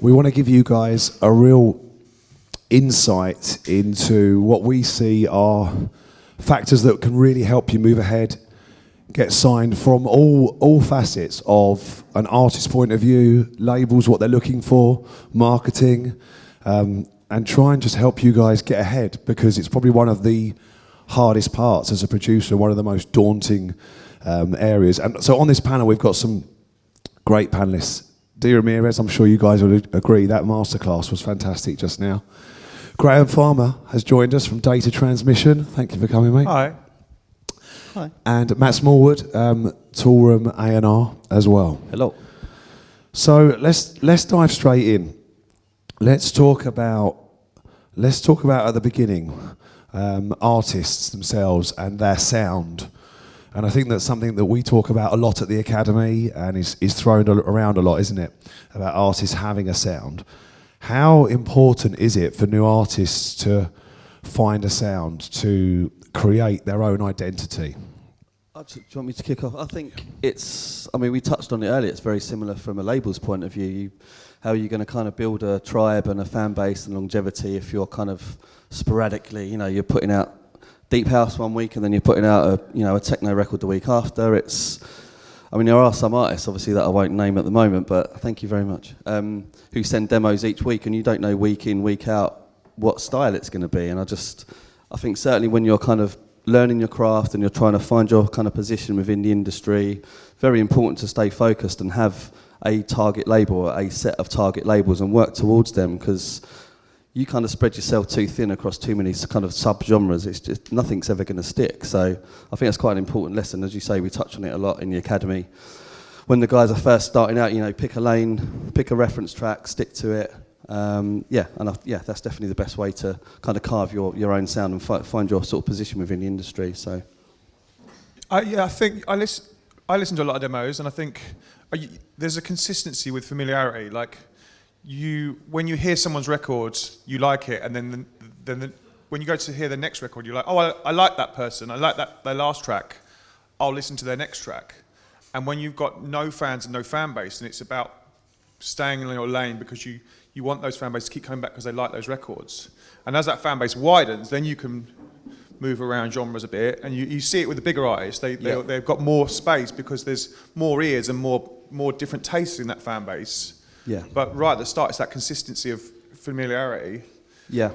We want to give you guys a real insight into what we see are factors that can really help you move ahead, get signed from all facets of an artist's point of view, labels, what they're looking for, marketing, and try and just help you guys get ahead, because it's probably one of the hardest parts as a producer, one of the most daunting areas. And so on this panel, we've got some great panelists. D.Ramirez, I'm sure you guys would agree, that masterclass was fantastic just now. Grahame Farmer has joined us from Data Transmission. Thank you for coming, mate. Hi. Hi. And Matt Smallwood, Toolroom A&R as well. Hello. So let's dive straight in. Let's talk about at the beginning, artists themselves and their sound. And I think that's something that we talk about a lot at the Academy, and is thrown around a lot, isn't it? About artists having a sound. How important is it for new artists to find a sound, to create their own identity? Do you want me to kick off? I think we touched on it earlier, it's very similar from a label's point of view. How are you going to kind of build a tribe and a fan base and longevity if you're kind of sporadically, you're putting out deep house one week and then you're putting out a techno record the week after. There are some artists, obviously, that I won't name at the moment, but thank you very much, who send demos each week and you don't know week in, week out what style it's going to be. And I think certainly when you're kind of learning your craft and you're trying to find your kind of position within the industry, very important to stay focused and have a target label or a set of target labels and work towards them, because you kind of spread yourself too thin across too many kind of sub-genres. It's just, nothing's ever going to stick. So I think that's quite an important lesson. As you say, we touch on it a lot in the Academy. When the guys are first starting out, pick a lane, pick a reference track, stick to it. That's definitely the best way to kind of carve your own sound and find your sort of position within the industry. So, I think I listen to a lot of demos, and I think there's a consistency with familiarity. Like when you hear someone's record, you like it, and then when you go to hear the next record, you're like, oh, I like that person, I like their last track, I'll listen to their next track. And when you've got no fans and no fan base, and it's about staying in your lane because you want those fan base to keep coming back because they like those records. And as that fan base widens, then you can move around genres a bit, and you see it with the bigger artists. They've got more space because there's more ears and more different tastes in that fan base. Yeah. But right at the start, it's that consistency of familiarity. Yeah.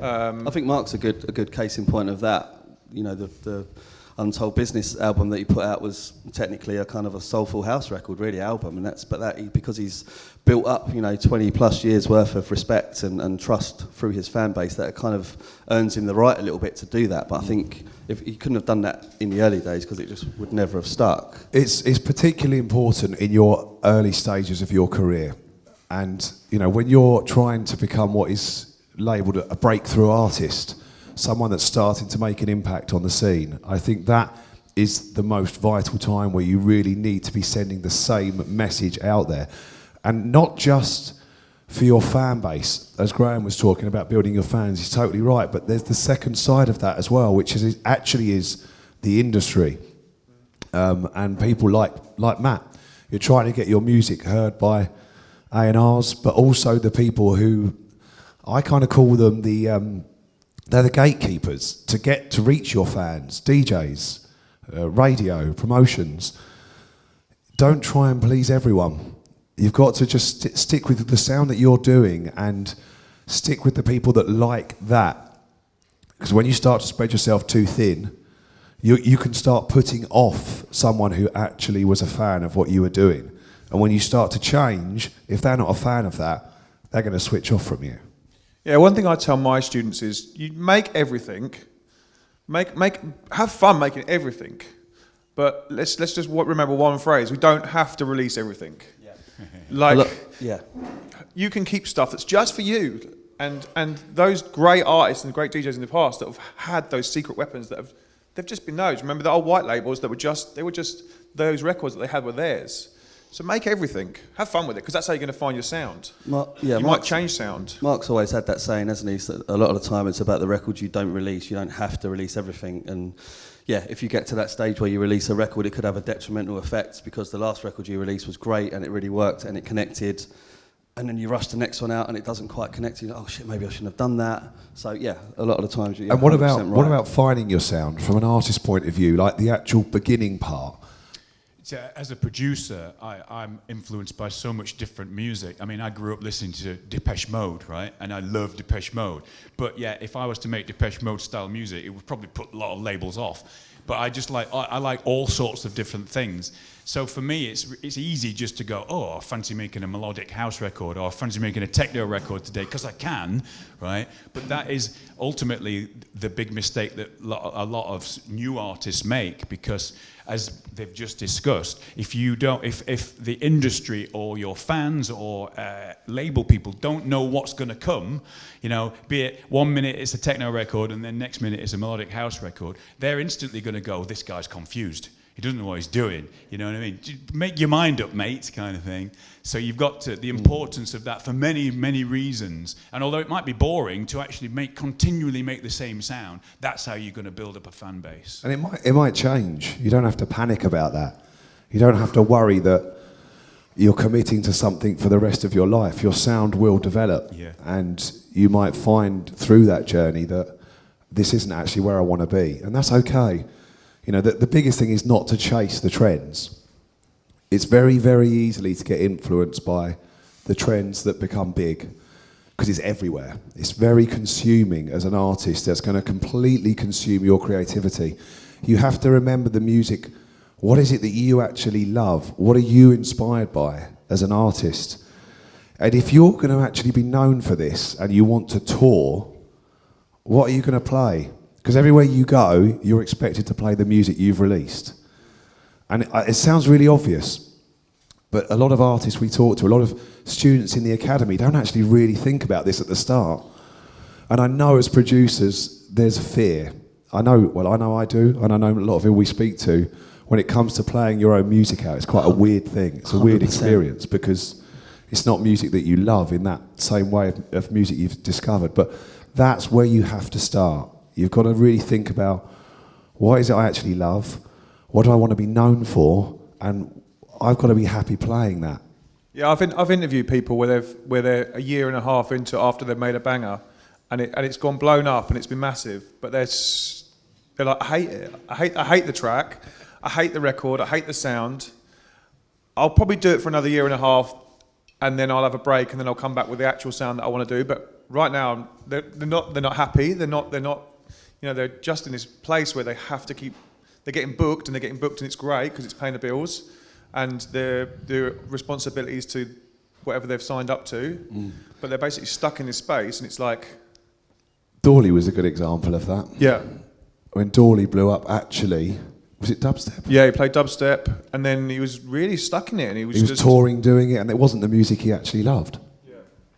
I think Mark's a good case in point of that. The Untold Business album that he put out was technically a kind of a soulful house record, really, album, and because he's built up 20 plus years worth of respect and trust through his fan base, that it kind of earns him the right a little bit to do that. But I think if he couldn't have done that in the early days, because it just would never have stuck. It's particularly important in your early stages of your career, and when you're trying to become what is labelled a breakthrough artist, someone that's starting to make an impact on the scene. I think that is the most vital time where you really need to be sending the same message out there. And not just for your fan base, as Grahame was talking about building your fans, he's totally right, but there's the second side of that as well, which is the industry. And people like Matt, you're trying to get your music heard by A&Rs, but also the people who, I kind of call them they're the gatekeepers to reach your fans, DJs, radio, promotions. Don't try and please everyone. You've got to just stick with the sound that you're doing and stick with the people that like that. Because when you start to spread yourself too thin, you can start putting off someone who actually was a fan of what you were doing. And when you start to change, if they're not a fan of that, they're going to switch off from you. Yeah, one thing I tell my students is you make everything, have fun making everything, but let's just remember one phrase: we don't have to release everything. Yeah. You can keep stuff that's just for you, and those great artists and great DJs in the past that have had those secret weapons they've just been those. Remember the old white labels that were just those records that they had were theirs. So make everything. Have fun with it, because that's how you're going to find your sound. You might change sound. Mark's always had that saying, hasn't he? So a lot of the time it's about the records you don't release. You don't have to release everything. And yeah, if you get to that stage where you release a record, it could have a detrimental effect because the last record you released was great and it really worked and it connected. and then you rush the next one out and it doesn't quite connect. You go, oh shit, maybe I shouldn't have done that. So yeah, a lot of the times you're And what 100% about right. what about finding your sound from an artist's point of view, like the actual beginning part? So as a producer, I'm influenced by so much different music. I mean, I grew up listening to Depeche Mode, right? And I love Depeche Mode. But yeah, if I was to make Depeche Mode style music, it would probably put a lot of labels off. But I like all sorts of different things. So for me, it's easy just to go, oh, I fancy making a melodic house record, or I fancy making a techno record today, because I can, right? But that is ultimately the big mistake that a lot of new artists make, because as they've just discussed, if the industry or your fans or label people don't know what's going to come, you know, be it 1 minute it's a techno record and then next minute it's a melodic house record, they're instantly going to go, this guy's confused. He doesn't know what he's doing, you know what I mean? Make your mind up, mate, kind of thing. So you've got the importance of that for many, many reasons. And although it might be boring to actually continually make the same sound, that's how you're going to build up a fan base. And it might change. You don't have to panic about that. You don't have to worry that you're committing to something for the rest of your life. Your sound will develop. Yeah. And you might find through that journey that this isn't actually where I want to be. And that's okay. You know, the biggest thing is not to chase the trends. It's very, very easily to get influenced by the trends that become big, because it's everywhere. It's very consuming as an artist. That's going to completely consume your creativity. You have to remember the music. What is it that you actually love? What are you inspired by as an artist? And if you're going to actually be known for this and you want to tour, what are you going to play? Because everywhere you go, you're expected to play the music you've released. And it sounds really obvious, but a lot of artists we talk to, a lot of students in the academy don't actually really think about this at the start. And I know as producers, there's fear. I know I do, and I know a lot of people we speak to, when it comes to playing your own music out, it's quite a weird thing. It's a weird 100%. experience, because it's not music that you love in that same way of music you've discovered. But that's where you have to start. You've got to really think about, what is it I actually love? What do I want to be known for? And I've got to be happy playing that. Yeah, I've interviewed people where they're a year and a half into after they've made a banger, and it's gone blown up and it's been massive, but they're like, I hate it. I hate the track. I hate the record. I hate the sound. I'll probably do it for another year and a half, and then I'll have a break, and then I'll come back with the actual sound that I want to do. But right now, they're not happy. They're not. You know, they're just in this place where they have to keep. They're getting booked, and it's great because it's paying the bills, and their responsibilities to whatever they've signed up to. But they're basically stuck in this space, and it's like. Dawley was a good example of that. Yeah. When Dawley blew up, actually, was it dubstep? Yeah, he played dubstep, and then he was really stuck in it, and he was just touring, doing it, and it wasn't the music he actually loved. Yeah.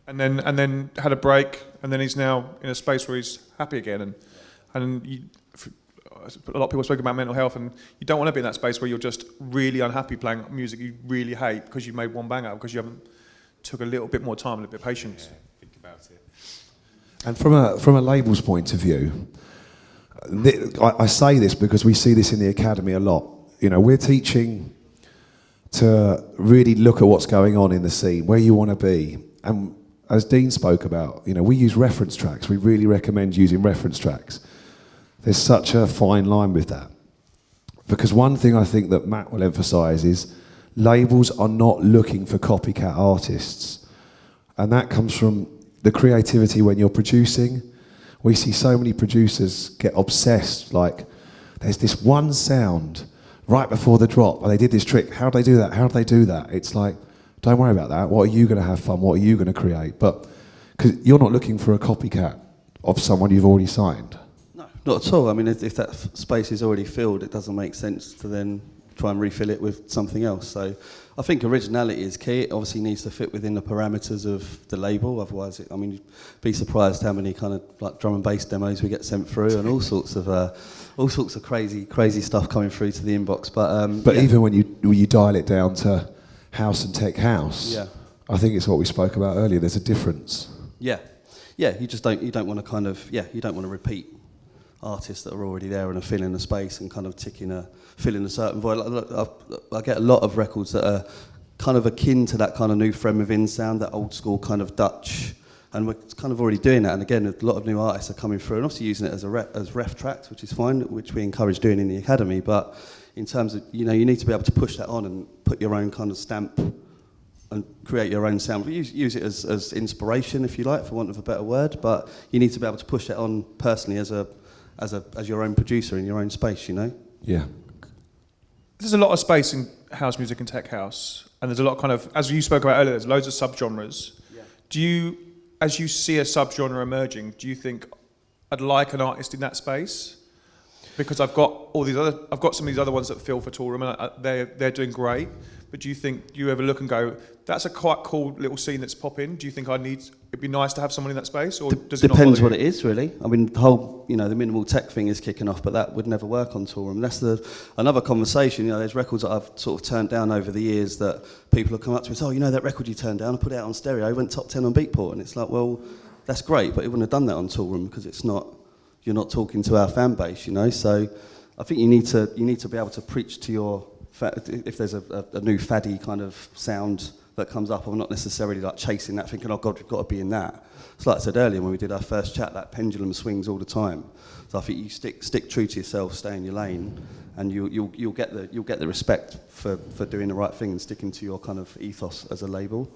And then had a break, and then he's now in a space where he's happy again, a lot of people speak about mental health, and you don't want to be in that space where you're just really unhappy playing music you really hate because you made one banger, because you haven't took a little bit more time and a bit of patience. Yeah, think about it. And from a label's point of view, I say this because we see this in the academy a lot. You know, we're teaching to really look at what's going on in the scene, where you want to be. And as Dean spoke about, you know, we use reference tracks. We really recommend using reference tracks. There's such a fine line with that. Because one thing I think that Matt will emphasise is labels are not looking for copycat artists. And that comes from the creativity when you're producing. We see so many producers get obsessed, like, there's this one sound right before the drop, and they did this trick. How do they do that? How do they do that? It's like, don't worry about that. What are you going to have fun? What are you going to create? But because you're not looking for a copycat of someone you've already signed. No, not at all. I mean, if that space is already filled, it doesn't make sense to then try and refill it with something else. So I think originality is key. It obviously needs to fit within the parameters of the label. Otherwise, you'd be surprised how many kind of like drum and bass demos we get sent through, and all sorts of crazy stuff coming through to the inbox. But yeah. Even when you dial it down to house and tech house, yeah. I think it's what we spoke about earlier. There's a difference. Yeah. You just don't want to repeat artists that are already there and are filling the space and kind of filling a certain void. I get a lot of records that are kind of akin to that kind of new From Within sound, that old school kind of Dutch. And we're kind of already doing that. And again, a lot of new artists are coming through and obviously using it as as ref tracks, which is fine, which we encourage doing in the academy. But in terms of, you need to be able to push that on and put your own kind of stamp and create your own sound. Use it as inspiration, if you like, for want of a better word. But you need to be able to push that on personally as your own producer in your own space, Yeah. There's a lot of space in house music and tech house, and there's a lot of kind of, as you spoke about earlier, there's loads of subgenres. Yeah. Do you, as you see a subgenre emerging, do you think I'd like an artist in that space? Because I've got some of these other ones that feel for Toolroom, and they're doing great. But do you ever look and go, that's a quite cool little scene that's popping? Do you think it'd be nice to have someone in that space, or does it not depends bother what you? it is, really. I mean, the whole, the minimal tech thing is kicking off, but that would never work on Toolroom. That's another conversation. There's records that I've sort of turned down over the years that people have come up to me and say, that record you turned down, I put it out on stereo, it went top 10 on Beatport, and it's like, well, that's great, but it wouldn't have done that on Toolroom because you're not talking to our fan base, So I think you need to be able to preach to your. If there's a new faddy kind of sound that comes up, I'm not necessarily like chasing that, thinking, oh God, we've got to be in that. So like I said earlier when we did our first chat, that pendulum swings all the time. So I think you stick true to yourself, stay in your lane, and you'll get the respect for doing the right thing and sticking to your kind of ethos as a label.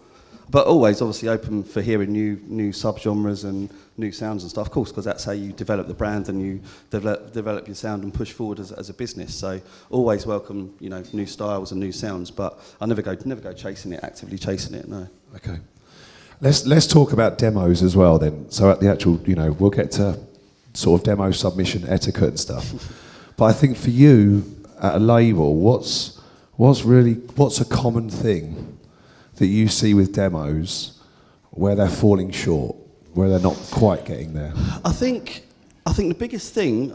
But always obviously open for hearing new subgenres and new sounds and stuff, of course, because that's how you develop the brand and you develop your sound and push forward as a business. So always welcome, new styles and new sounds, but I never go actively chasing it, no. Okay. Let's talk about demos as well then. So at the actual, we'll get to sort of demo submission etiquette and stuff. But I think for you at a label, what's a common thing that you see with demos where they're falling short, where they're not quite getting there? I think the biggest thing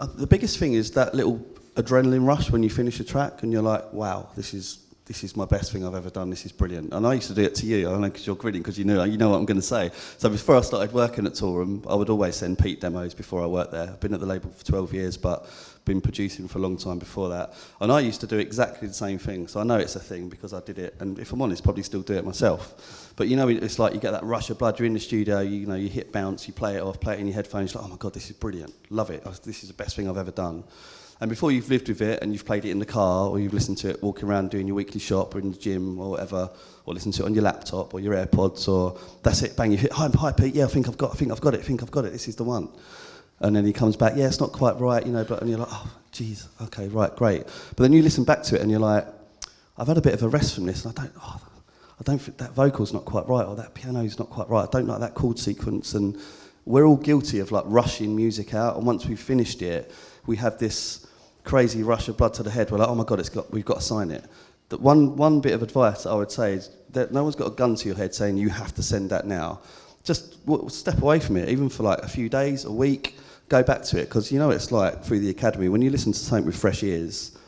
is that little adrenaline rush when you finish a track and you're like, wow, this is my best thing I've ever done, this is brilliant. And I used to do it to you, I don't know, because you're grinning, because you know what I'm going to say. So before I started working at Toolroom, I would always send Pete demos before I worked there. I've been at the label for 12 years, but been producing for a long time before that. And I used to do exactly the same thing, so I know it's a thing because I did it, and if I'm honest, probably still do it myself. But it's like you get that rush of blood, you're in the studio, you hit bounce, you play it off, play it in your headphones, you're like, oh my God, this is brilliant, love it, this is the best thing I've ever done. And before you've lived with it and you've played it in the car or you've listened to it walking around doing your weekly shop or in the gym or whatever, or listen to it on your laptop or your AirPods, or that's it, bang, you hit, hi Pete, yeah, I think I've got it, this is the one. And then he comes back, yeah, it's not quite right, but and you're like, oh, geez, okay, right, great. But then you listen back to it and you're like, I've had a bit of a rest from this, and I don't think that vocal's not quite right, or that piano's not quite right, I don't like that chord sequence. And we're all guilty of like rushing music out, and once we've finished it, we have this crazy rush of blood to the head. We're like, oh my God, we've got to sign it. That one bit of advice that I would say is that no one's got a gun to your head saying you have to send that now. Just step away from it, even for like a few days, a week. Go back to it, because it's like through the academy, when you listen to something with fresh ears,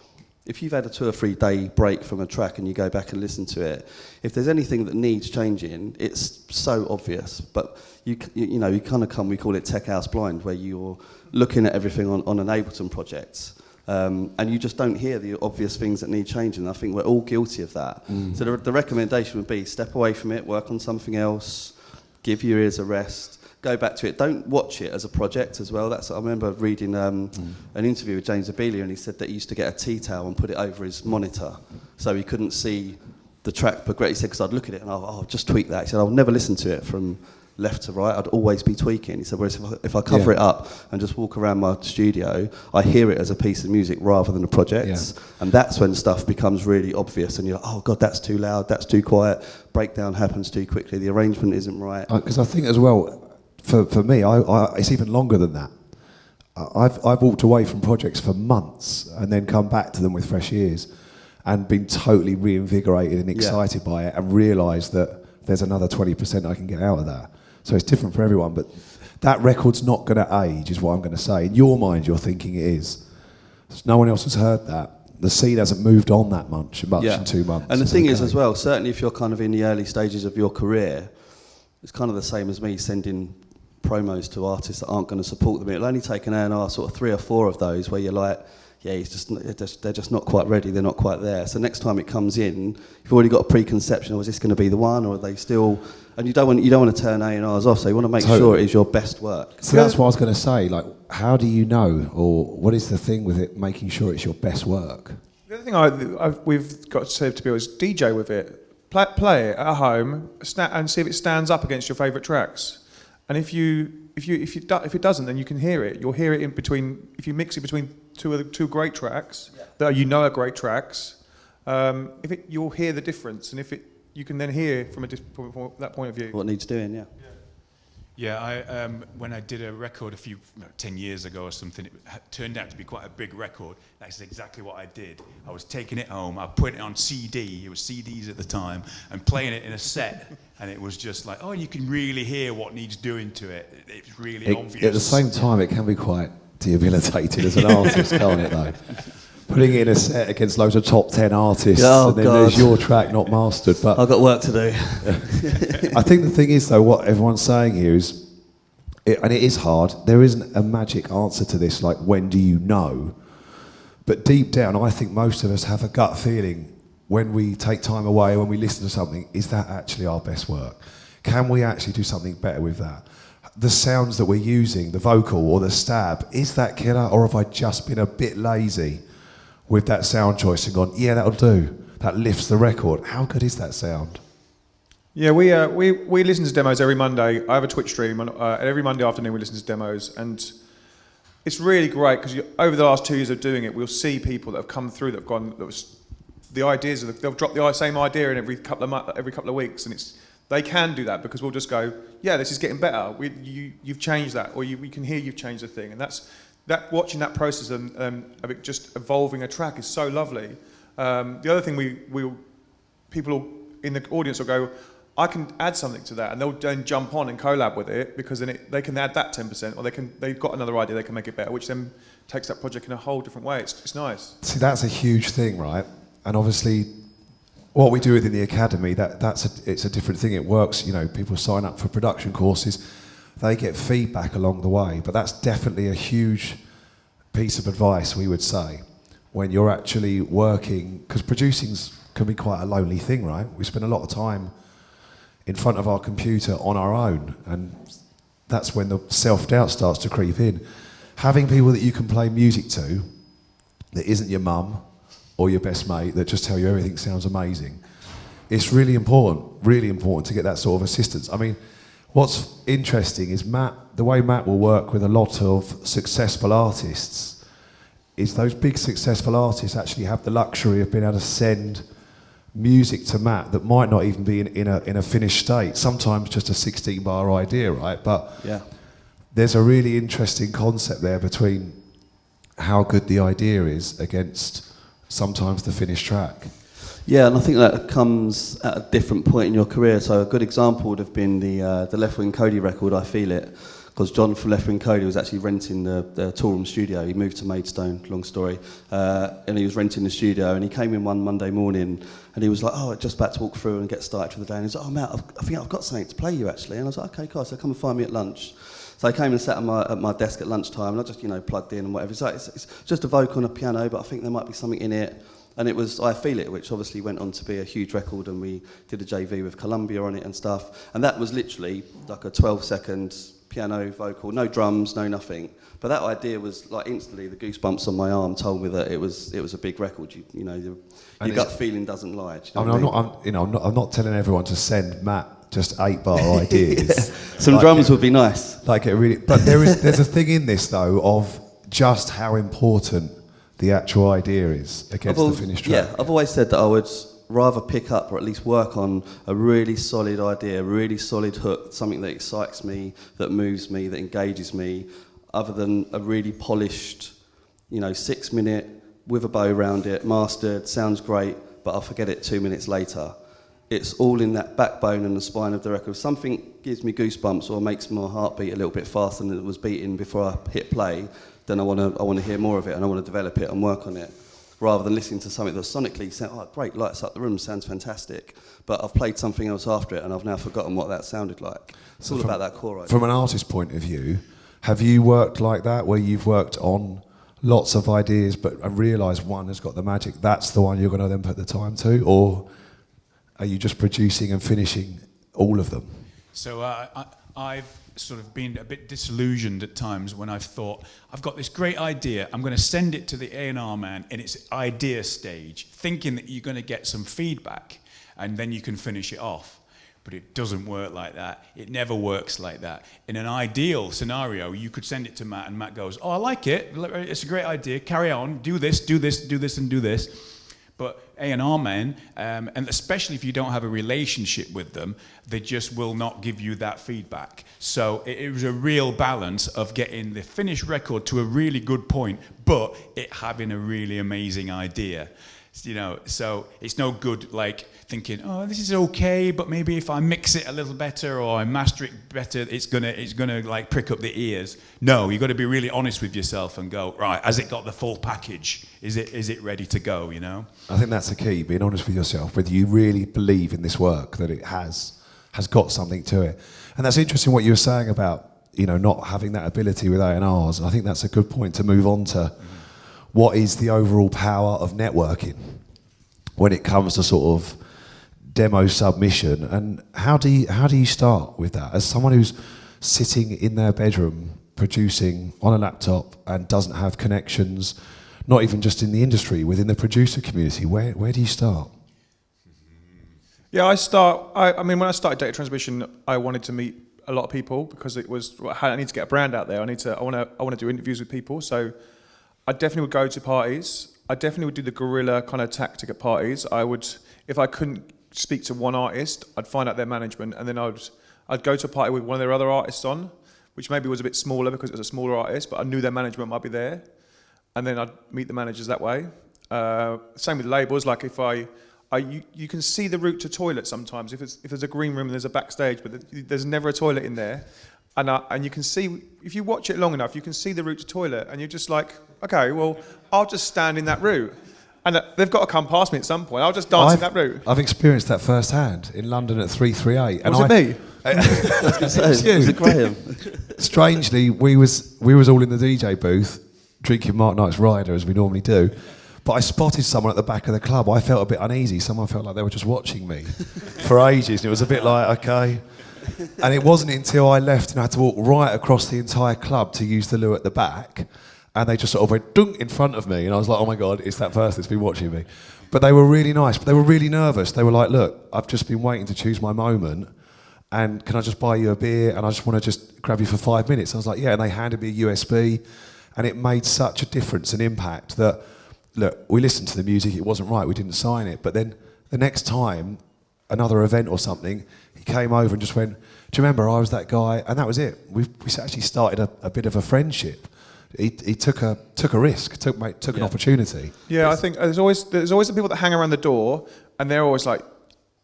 if you've had a 2 or 3 day break from a track and you go back and listen to it, if there's anything that needs changing, it's so obvious. But you kind of we call it tech house blind, where you're looking at everything on an Ableton project, and you just don't hear the obvious things that need changing. I think we're all guilty of that. So the recommendation would be step away from it, work on something else, give your ears a rest. Go back to it. Don't watch it as a project as well. I remember reading an interview with James Abelia, and he said that he used to get a tea towel and put it over his monitor so he couldn't see the track progress. He said, because I'd look at it and I'll just tweak that. He said, I'll never listen to it from left to right. I'd always be tweaking. He said, whereas if I cover it up and just walk around my studio, I hear it as a piece of music rather than a project. Yeah. And that's when stuff becomes really obvious, and you're like, oh God, that's too loud, that's too quiet, breakdown happens too quickly, the arrangement isn't right. Because I think as well, for me, it's even longer than that. I've walked away from projects for months and then come back to them with fresh ears and been totally reinvigorated and excited by it, and realised that there's another 20% I can get out of that. So it's different for everyone, but that record's not going to age, is what I'm going to say. In your mind, you're thinking it is. No one else has heard that. The scene hasn't moved on that much in 2 months. And the thing is as well, certainly if you're kind of in the early stages of your career, it's kind of the same as me sending promos to artists that aren't going to support them. It'll only take an A&R sort of 3 or 4 of those where you're like, yeah, they're just not quite ready, they're not quite there. So next time it comes in, you've already got a preconception, is this going to be the one, or are they still... And you don't want to turn A&Rs off, so you want to make sure it is your best work. So that's what I was going to say, like, how do you know, or what is the thing with it, making sure it's your best work? The other thing we've got to say to people is DJ with it. Play it at home and see if it stands up against your favourite tracks. And if it doesn't, then you can hear it. You'll hear it in between. If you mix it between two great tracks that you know are great tracks, you'll hear the difference. And you can then hear from that point of view what needs doing. Yeah. Yeah, when I did a record 10 years ago or something, it turned out to be quite a big record. That's exactly what I did. I was taking it home, I put it on CD, it was CDs at the time, and playing it in a set, and it was just like, oh, you can really hear what needs doing to it. It's really obvious. At the same time, it can be quite debilitating as an artist, can't it, though? Putting it in a set against loads of top 10 artists, and then there's your track not mastered. But I've got work to do. I think the thing is, though, what everyone's saying here is, and it is hard, there isn't a magic answer to this, like, when do you know? But deep down, I think most of us have a gut feeling when we take time away, when we listen to something, is that actually our best work? Can we actually do something better with that? The sounds that we're using, the vocal or the stab, is that killer, or have I just been a bit lazy with that sound choice and gone, yeah, that'll do. That lifts the record. How good is that sound? Yeah, we listen to demos every Monday. I have a Twitch stream, and every Monday afternoon we listen to demos, and it's really great because over the last 2 years of doing it, we'll see people that have come through that have gone. The ideas they'll drop the same idea in every couple of weeks, and they can do that because we'll just go, yeah, this is getting better. You've changed that, or we can hear you've changed the thing, and that watching that process of it just evolving a track is so lovely. The other thing people in the audience will go, I can add something to that, and they'll then jump on and collab with it because then they can add that 10%, or they've got another idea they can make it better, which then takes that project in a whole different way. It's nice. See, that's a huge thing, right? And obviously, what we do within the academy, it's a different thing. It works. People sign up for production courses, they get feedback along the way, but that's definitely a huge piece of advice, we would say, when you're actually working, because producing can be quite a lonely thing, right? We spend a lot of time in front of our computer on our own, and that's when the self-doubt starts to creep in. Having people that you can play music to that isn't your mum or your best mate that just tell you everything sounds amazing, it's really important to get that sort of assistance. I mean, what's interesting is the way Matt will work with a lot of successful artists is those big successful artists actually have the luxury of being able to send music to Matt that might not even be in a finished state. Sometimes just a 16-bar idea, right? But yeah, there's a really interesting concept there between how good the idea is against sometimes the finished track. Yeah, and I think that comes at a different point in your career. So a good example would have been the Left Wing Cody record, I Feel It, because John from Left Wing Cody was actually renting the Toolroom studio. He moved to Maidstone, long story, and he was renting the studio, and he came in one Monday morning, and he was like, oh, just about to walk through and get started for the day, and he was like, oh, Matt, I think I've got something to play you, actually. And I was like, okay, cool, so come and find me at lunch. So I came and sat at my desk at lunchtime, and I just, plugged in and whatever. It's like, it's just a vocal and a piano, but I think there might be something in it. And it was I Feel It, which obviously went on to be a huge record, and we did a JV with Columbia on it and stuff. And that was literally like a 12-second piano vocal, no drums, no nothing. But that idea was like instantly the goosebumps on my arm told me that it was a big record. Your gut feeling doesn't lie. I'm not telling everyone to send Matt just 8-bar ideas. Some drums would be nice. But there's a thing in this though of just how important the actual idea is against the finished track. Yeah, I've always said that I would rather pick up or at least work on a really solid idea, a really solid hook, something that excites me, that moves me, that engages me, other than a really polished, 6-minute with a bow around it, mastered, sounds great, but I'll forget it 2 minutes later. It's all in that backbone and the spine of the record. If something gives me goosebumps or makes my heart beat a little bit faster than it was beating before I hit play, then I want to hear more of it and I want to develop it and work on it, rather than listening to something that sonically sounds, oh great, lights up the room, sounds fantastic, but I've played something else after it and I've now forgotten what that sounded like. It's all about that core idea. From an artist point of view, have you worked like that, where you've worked on lots of ideas, but I realise one has got the magic, that's the one you're going to then put the time to? Or are you just producing and finishing all of them? So I've sort of been a bit disillusioned at times when I've thought, I've got this great idea, I'm going to send it to the A&R man in its idea stage, thinking that you're going to get some feedback, and then you can finish it off. But it doesn't work like that. It never works like that. In an ideal scenario, you could send it to Matt, and Matt goes, oh, I like it, it's a great idea, carry on, do this, do this, do this, and do this. But A&R men, and especially if you don't have a relationship with them, they just will not give you that feedback. So it was a real balance of getting the finished record to a really good point, but it having a really amazing idea. You know, so it's no good like thinking, oh, this is okay, but maybe if I mix it a little better or I master it better, it's gonna like prick up the ears. No, you've got to be really honest with yourself and go, right, has it got the full package? Is it ready to go, you know? I think that's the key, being honest with yourself, whether you really believe in this work, that it has got something to it. And that's interesting what you were saying about, you know, not having that ability with A&Rs. I think that's a good point to move on to what is the overall power of networking when it comes to sort of demo submission, and how do you start with that as someone who's sitting in their bedroom producing on a laptop and doesn't have connections, not even just in the industry, within the producer community? Where do you start? Yeah, I mean, when I started data transmission, I wanted to meet a lot of people because it was, I need to get a brand out there. I want to do interviews with people. So I definitely would go to parties. I definitely would do the guerrilla kind of tactic at parties. I would, if I couldn't speak to one artist, I'd find out their management, and then I'd go to a party with one of their other artists on, which maybe was a bit smaller because it was a smaller artist, but I knew their management might be there, and then I'd meet the managers that way. Same with labels. Like if you can see the route to toilet sometimes. If there's a green room and there's a backstage, but there's never a toilet in there, and you can see, if you watch it long enough, you can see the route to toilet, and you're just like, okay, well, I'll just stand in that route. And they've got to come past me at some point. I'll just dance in that route. I've experienced that firsthand in London at 338. Was it me? Was it Grahame? Strangely, we was all in the DJ booth drinking Mark Knight's Rider as we normally do. But I spotted someone at the back of the club. I felt a bit uneasy. Someone felt like they were just watching me for ages. And it was a bit like, okay. And it wasn't until I left and I had to walk right across the entire club to use the loo at the back. And they just sort of went dunk in front of me. And I was like, oh my God, it's that person that's been watching me. But they were really nice. But they were really nervous. They were like, look, I've just been waiting to choose my moment. And can I just buy you a beer? And I just want to just grab you for 5 minutes. I was like, yeah. And they handed me a USB. And it made such a difference and impact that, look, we listened to the music. It wasn't right. We didn't sign it. But then the next time, another event or something, he came over and just went, do you remember I was that guy? And that was it. We actually started a bit of a friendship. He took a risk, took an opportunity. Yeah, I think there's always the people that hang around the door, and they're always like,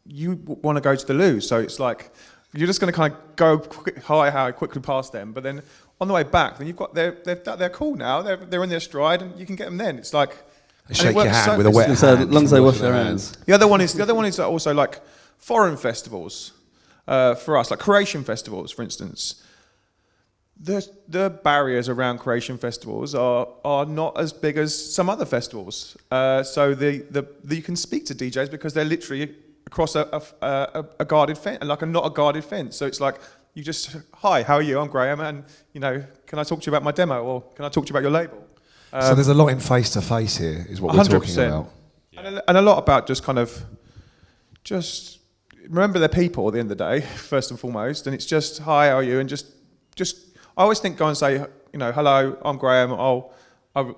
you want to go to the loo, so it's like you're just going to kind of go quickly past them, but then on the way back, then you've got they're cool now, they're in their stride, and you can get them then. It's like they shake your hand with a wet hand. As long as they wash their hands. The other one is also like foreign festivals for us, like creation festivals, for instance. The barriers around creation festivals are not as big as some other festivals. So you can speak to DJs because they're literally across a guarded fence, like not a guarded fence. So it's like you just, hi, how are you? I'm Grahame, and can I talk to you about my demo, or can I talk to you about your label? So there's a lot in face-to-face here, is what we're 100%. talking about. Yeah. And a lot about just kind of just remember they're people at the end of the day, first and foremost, and it's just, hi, how are you? And just I always think, go and say, hello, I'm Grahame, I'm a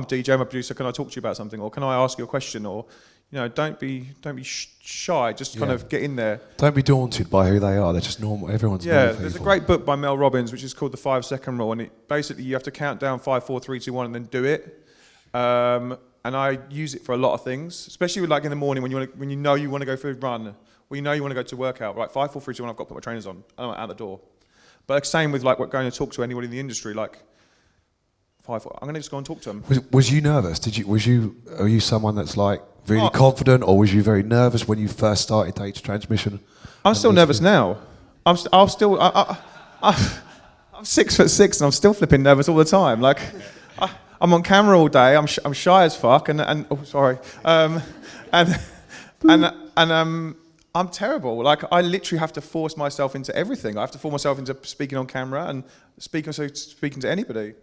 DJ, I'm a producer, can I talk to you about something? Or can I ask you a question? Or, don't be shy, just kind of get in there. Don't be daunted by who they are, they're just normal, everyone's normal people. There's a great book by Mel Robbins, which is called The 5 Second Rule, and it basically, you have to count down 5, 4, 3, 2, 1, and then do it. And I use it for a lot of things, especially with, like in the morning when you know you want to go for a run, or you know you want to go to workout, right, 5, 4, 3, 2, 1, I've got to put my trainers on, and I'm out the door. But same with like going to talk to anybody in the industry, like 5, I'm going to just go and talk to them. Was you nervous? Are you someone that's like really confident, or was you very nervous when you first started data transmission? I'm still nervous now. I'm 6'6" and I'm still flipping nervous all the time. Like I'm on camera all day. I'm shy as fuck, and oh sorry, and I'm terrible. Like I literally have to force myself into everything. I have to force myself into speaking on camera and speaking to anybody.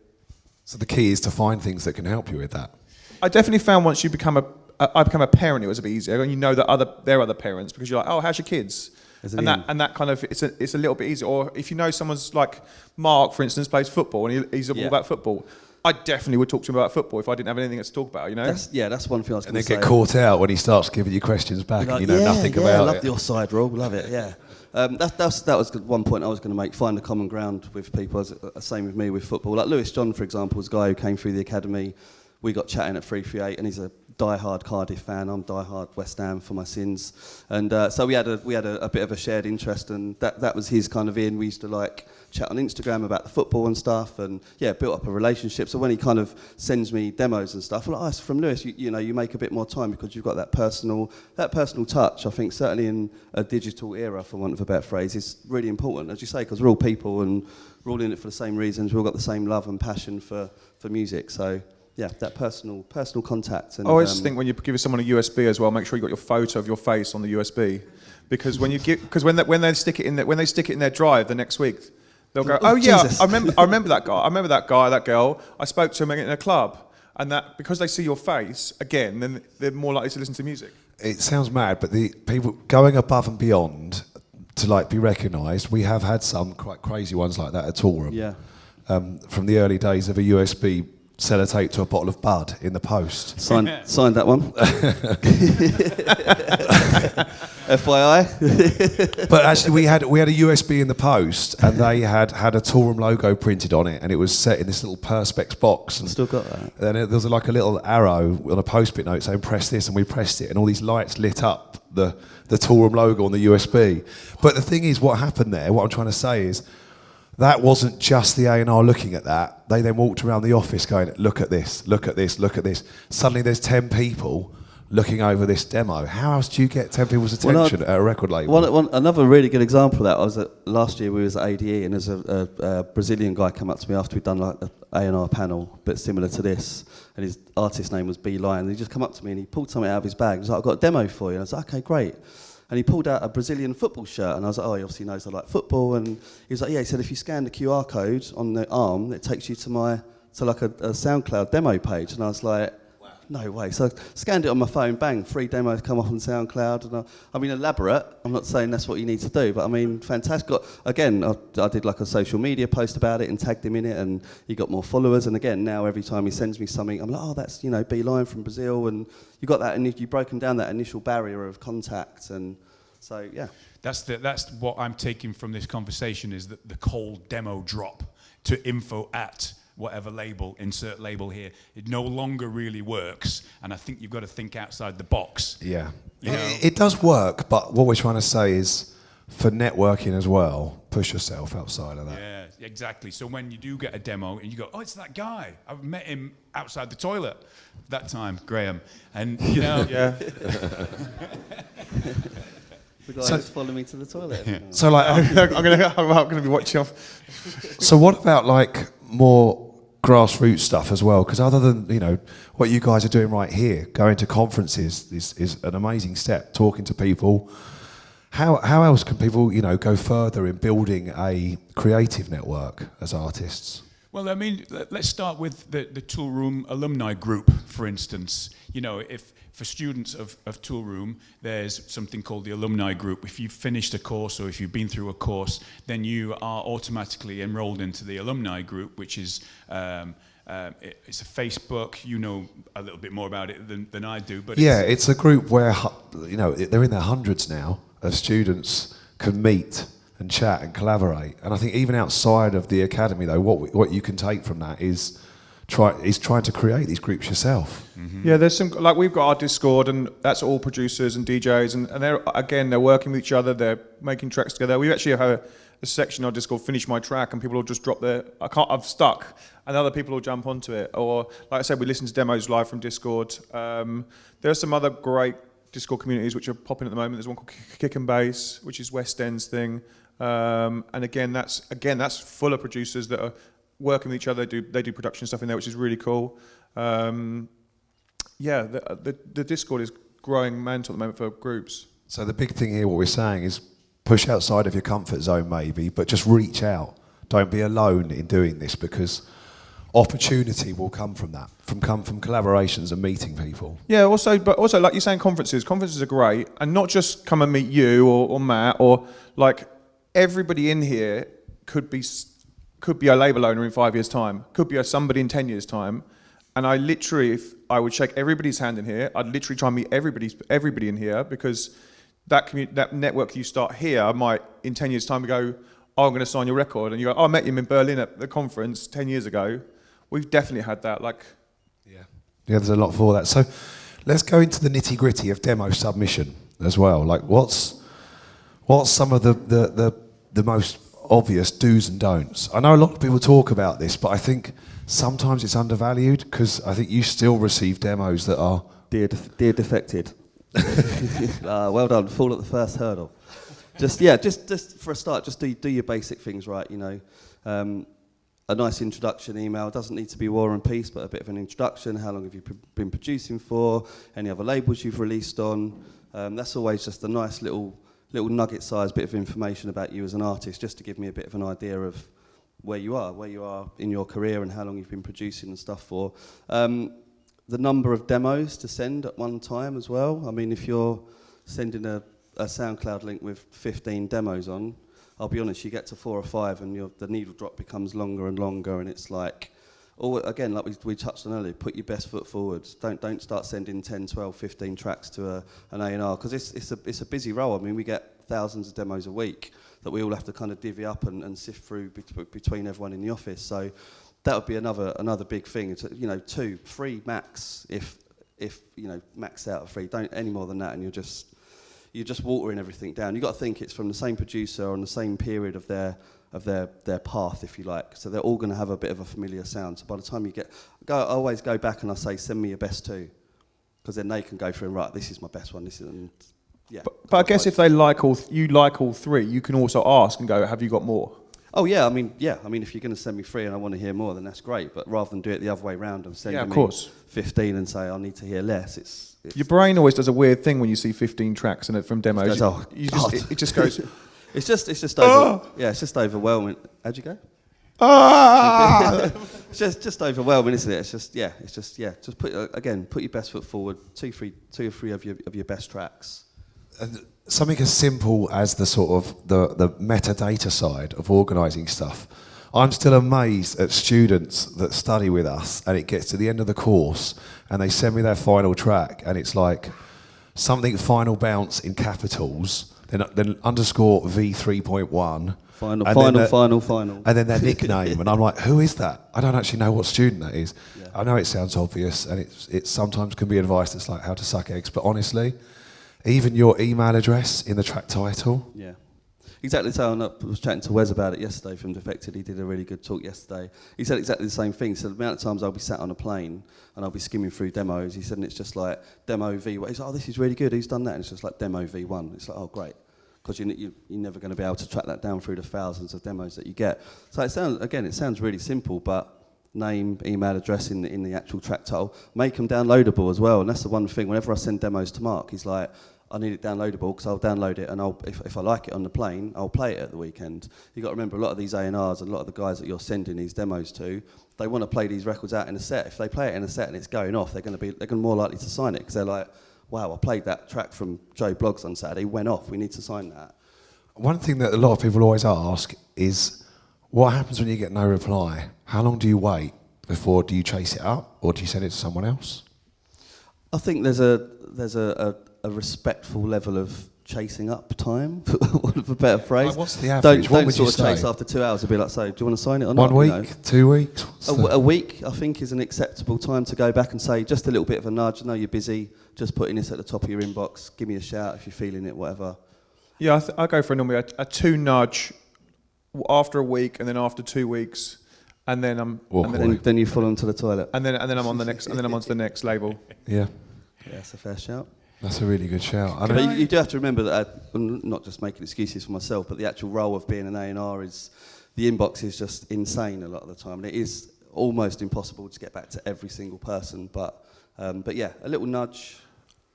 So the key is to find things that can help you with that. I definitely found once you become I become a parent, it was a bit easier, and you know that there are other parents because you're like, oh, how's your kids? And that kind of it's a little bit easier. Or if you know someone's like Mark, for instance, plays football and he's all about football, I definitely would talk to him about football if I didn't have anything to talk about. You know? That's one thing I was going to say. And then get caught out when he starts giving you questions back, and you know nothing about it. I love your side, Rob. Love it. Yeah. That was one point I was going to make. Find a common ground with people. Same with me with football. Like Lewis John, for example, was a guy who came through the academy. We got chatting at 338, and he's a die-hard Cardiff fan. I'm die-hard West Ham for my sins, and so we had a bit of a shared interest, and that was his kind of in. We used to like chat on Instagram about the football and stuff, and built up a relationship. So when he kind of sends me demos and stuff, I'm like, oh, it's from Lewis. You know, you make a bit more time because you've got that personal touch. I think certainly in a digital era, for want of a better phrase, is really important, as you say, because we're all people and we're all in it for the same reasons. We've all got the same love and passion for music. So. Yeah, that personal contact. And, I always think when you give someone a USB as well, make sure you got your photo of your face on the USB, because when they stick it in their drive the next week, they'll go, oh yeah, Jesus. I remember that guy, that girl. I spoke to him in a club, and that because they see your face again, then they're more likely to listen to music. It sounds mad, but the people going above and beyond to like be recognised. We have had some quite crazy ones like that at Toolroom. Yeah. From the early days of a USB sellotape to a bottle of Bud in the post. Signed that one. FYI. But actually, we had a USB in the post, and they had a Toolroom logo printed on it, and it was set in this little Perspex box. And Still got that. then there was like a little arrow on a post-it note saying "press this," and we pressed it, and all these lights lit up the Toolroom logo on the USB. But the thing is, what happened there? What I'm trying to say is, that wasn't just the A&R looking at that. They then walked around the office going, look at this, look at this, look at this. Suddenly there's 10 people looking over this demo. How else do you get 10 people's attention at a record label? Another really good example of that, last year we was at ADE, and there's a Brazilian guy come up to me after we'd done like an A&R panel, but similar to this, and his artist name was B Lion. He just come up to me and he pulled something out of his bag. He was like, I've got a demo for you. And I was like, okay, great. And he pulled out a Brazilian football shirt, and I was like, oh, he obviously knows I like football. And he was like, yeah, he said, if you scan the QR code on the arm, it takes you to like a SoundCloud demo page. And I was like, wow. No way. So I scanned it on my phone, bang, 3 demos come off on SoundCloud. And I mean, elaborate. I'm not saying that's what you need to do, but I mean, fantastic. Again, I did like a social media post about it and tagged him in it, and he got more followers. And again, now every time he sends me something, I'm like, oh, that's, B Lion from Brazil. And you got that, and you've broken down that initial barrier of contact. And so, yeah. That's what I'm taking from this conversation, is that the cold demo drop to info at whatever label, insert label here, it no longer really works, and I think you've got to think outside the box. Yeah. It does work, but what we're trying to say is, for networking as well, push yourself outside of that. Yeah, exactly. So when you do get a demo and you go, oh, it's that guy, I've met him outside the toilet that time, Grahame, and Yeah. The guy who's following me to the toilet. So like, I'm gonna be watching off. so what about like more grassroots stuff as well? Because other than what you guys are doing right here, going to conferences is an amazing step. Talking to people, how else can people go further in building a creative network as artists? Well, I mean, let's start with the Toolroom Alumni group, for instance. If for students of Toolroom, there's something called the Alumni group. If you've finished a course or if you've been through a course, then you are automatically enrolled into the Alumni group, which is it's a Facebook. You know a little bit more about it than I do. But it's a group where they're in their hundreds now of students can meet and chat and collaborate. And I think even outside of the academy, though, what you can take from that is trying to create these groups yourself. Mm-hmm. Yeah, there's some, like we've got our Discord, and that's all producers and DJs, and they're working with each other, they're making tracks together. We actually have a section on our Discord, Finish My Track, and people will just drop I've stuck, and other people will jump onto it. Or, like I said, we listen to demos live from Discord. There are some other great Discord communities which are popping at the moment. There's one called Kick and Bass, which is West End's thing. And again, that's full of producers that are working with each other. They do production stuff in there, which is really cool. Yeah, the Discord is growing mental at the moment for groups. So the big thing here, what we're saying is push outside of your comfort zone maybe, but just reach out. Don't be alone in doing this, because opportunity will come from that, from collaborations and meeting people. Yeah, also like you're saying, conferences are great, and not just come and meet you or Matt, or like everybody in here could be a label owner in 5 years' time, could be somebody in 10 years' time, and I literally, if I would shake everybody's hand in here, I'd literally try and meet everybody in here, because that network you start here might in 10 years' time go, oh, I'm going to sign your record, and you go, oh, I met him in Berlin at the conference 10 years ago. We've definitely had that. Yeah, there's a lot for that. So let's go into the nitty gritty of demo submission as well. Like, what's some of the most obvious do's and don'ts? I know a lot of people talk about this, but I think sometimes it's undervalued, because I think you still receive demos that are Dear defected. Well done. Fall at the first hurdle. Just for a start, just do your basic things right. A nice introduction email. Doesn't need to be War and Peace, but a bit of an introduction. How long have you been producing for? Any other labels you've released on? That's always just a nice little nugget-sized bit of information about you as an artist, just to give me a bit of an idea of where you are in your career and how long you've been producing and stuff for. The number of demos to send at one time as well. I mean, if you're sending a SoundCloud link with 15 demos on, I'll be honest, you get to 4 or 5 and the needle drop becomes longer and longer, and it's like, again, like we touched on earlier, put your best foot forward. Don't start sending 10, 12, 15 tracks to an A&R, because it's a busy role. I mean, we get thousands of demos a week that we all have to kind of divvy up and sift through between everyone in the office. So that would be another big thing. It's, 2, 3 max, if max out of 3. Don't any more than that, and you're just watering everything down. You've got to think it's from the same producer on the same period of their path, if you like. So they're all going to have a bit of a familiar sound. So by the time I always go back and I say, send me your best 2, because then they can go through and right, this is my best one. Yeah. But I guess if they like all 3, you can also ask and go, have you got more? Oh yeah, I mean, if you're going to send me 3 and I want to hear more, then that's great. But rather than do it the other way around and send me 15 and say I need to hear less, it's your brain always does a weird thing when you see 15 tracks and from demos. It just goes. It's just overwhelming. How'd you go? It's just overwhelming, isn't it? Just put your best foot forward. 2 or 3 of your best tracks. And something as simple as the sort of the metadata side of organising stuff. I'm still amazed at students that study with us, and it gets to the end of the course and they send me their final track, and it's like something final bounce in capitals, then underscore V3.1. Final. And then their nickname, and I'm like, who is that? I don't actually know what student that is. Yeah. I know it sounds obvious, and it sometimes can be advice that's like how to suck eggs, but honestly, even your email address in the track title. Yeah, exactly. So I was chatting to Wes about it yesterday from Defected. He did a really good talk yesterday. He said exactly the same thing. So the amount of times I'll be sat on a plane and I'll be skimming through demos. He said, and it's just like demo V1. He's like, oh, this is really good. Who's done that? And it's just like demo V1. It's like, oh, great. Because you're never going to be able to track that down through the thousands of demos that you get. So it sounds really simple, but name, email address in the actual track title, make them downloadable as well. And that's the one thing. Whenever I send demos to Mark, he's like, I need it downloadable because I'll download it, and if I like it on the plane, I'll play it at the weekend. You've got to remember, a lot of these A&Rs and a lot of the guys that you're sending these demos to, they want to play these records out in a set. If they play it in a set and it's going off, they're going to be more likely to sign it, because they're like, wow, I played that track from Joe Bloggs on Saturday, went off, we need to sign that. One thing that a lot of people always ask is, what happens when you get no reply? How long do you wait before, do you chase it up, or do you send it to someone else? I think there's a respectful level of chasing up time, for want of a better phrase. Like, what's the average? Don't sort of chase after 2 hours and be like, so do you want to sign it or not? 1 week, 2 weeks? A week, I think, is an acceptable time to go back and say just a little bit of a nudge. No, you're busy, just putting this at the top of your inbox. Give me a shout if you're feeling it, whatever. Yeah, I go for normally a 2 nudge after a week, and then after 2 weeks, and then then you fall onto the toilet. And then I'm on the next, and then I'm on to the next label. Yeah. Yeah, that's a fair shout. That's a really good shout. But you do have to remember that, I'm not just making excuses for myself, but the actual role of being an A&R is the inbox is just insane a lot of the time, and it is almost impossible to get back to every single person. But yeah, a little nudge.